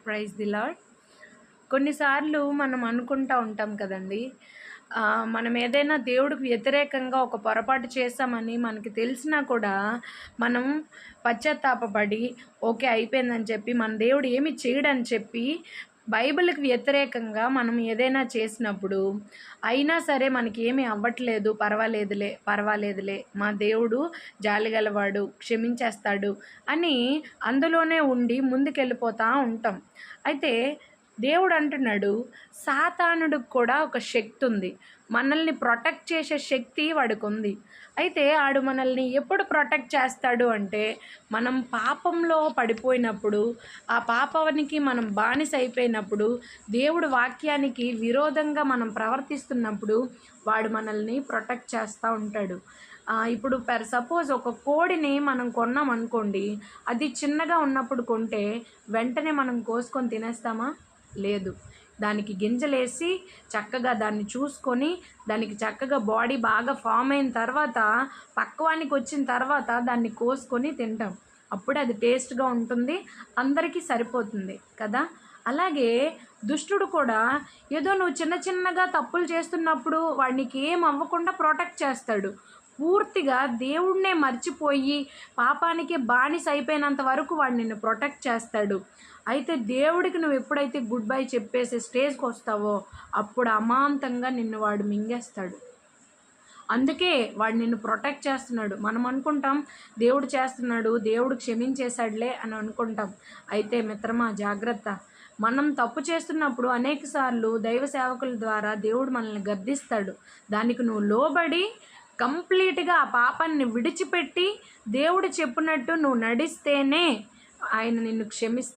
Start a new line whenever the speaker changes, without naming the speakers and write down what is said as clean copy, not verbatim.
Praise the lord. కొన్నిసార్లు మనం అనుకుంటా ఉంటాం కదండి, మనం ఏదైనా దేవుడికి వ్యతిరేకంగా ఒక పొరపాటు చేశామని మనకి తెలిసినా కూడా మనం పశ్చాత్తాపపడి ఓకే అయిపోయిందని చెప్పి మన దేవుడు ఏమి చేయడని చెప్పి బైబిల్కి వ్యతిరేకంగా మనం ఏదైనా చేసినప్పుడు అయినా సరే మనకి ఏమీ అవ్వట్లేదు, పర్వాలేదులే మా దేవుడు జాలిగలవాడు, క్షమించేస్తాడు అని అందులోనే ఉండి ముందుకెళ్ళిపోతూ ఉంటాం. అయితే దేవుడు అంటున్నాడు, సాతానుడికి కూడా ఒక శక్తి ఉంది, మనల్ని ప్రొటెక్ట్ చేసే శక్తి వాడికి ఉంది. అయితే ఆడు మనల్ని ఎప్పుడు ప్రొటెక్ట్ చేస్తాడు అంటే, మనం పాపంలో పడిపోయినప్పుడు, ఆ పాపానికి మనం బానిస అయిపోయినప్పుడు, దేవుడు వాక్యానికి విరోధంగా మనం ప్రవర్తిస్తున్నప్పుడు వాడు మనల్ని ప్రొటెక్ట్ చేస్తూ ఉంటాడు. ఇప్పుడు సపోజ్ ఒక కోడిని మనం కొన్నాం అనుకోండి, అది చిన్నగా ఉన్నప్పుడు కొంటే వెంటనే మనం కోసుకొని తినేస్తామా? లేదు. దానికి గింజలేసి చక్కగా దాన్ని చూసుకొని, దానికి చక్కగా బాడీ బాగా ఫామ్ అయిన తర్వాత, పక్వానికి వచ్చిన తర్వాత దాన్ని కోసుకొని తింటాం. అప్పుడే అది టేస్ట్గా ఉంటుంది, అందరికీ సరిపోతుంది కదా. అలాగే దుష్టుడు కూడా ఏదో నువ్వు చిన్న చిన్నగా తప్పులు చేస్తున్నప్పుడు వాడు నీకు ఏం అవ్వకుండా ప్రొటెక్ట్ చేస్తాడు. పూర్తిగా దేవుడినే మర్చిపోయి పాపానికి బానిస అయిపోయినంత వరకు వాడు నిన్ను ప్రొటెక్ట్ చేస్తాడు. అయితే దేవుడికి నువ్వు ఎప్పుడైతే గుడ్ బై చెప్పేసే స్టేజ్కి వస్తావో అప్పుడు అమాంతంగా నిన్ను వాడు మింగేస్తాడు. అందుకే వాడు నిన్ను ప్రొటెక్ట్ చేస్తున్నాడు. మనం అనుకుంటాం దేవుడు చేస్తున్నాడు, దేవుడు క్షమించేశాడులే అని అనుకుంటాం. అయితే మిత్రమా జాగ్రత్త. మనం తప్పు చేస్తున్నప్పుడు అనేక సార్లు దైవ సేవకుల ద్వారా దేవుడు మనల్ని గద్దిస్తాడు. దానికి నువ్వు లోబడి కంప్లీట్గా ఆ పాపాన్ని విడిచిపెట్టి దేవుడు చెప్పినట్టు నువ్వు నడిస్తేనే ఆయన నిన్ను క్షమిస్తాడు.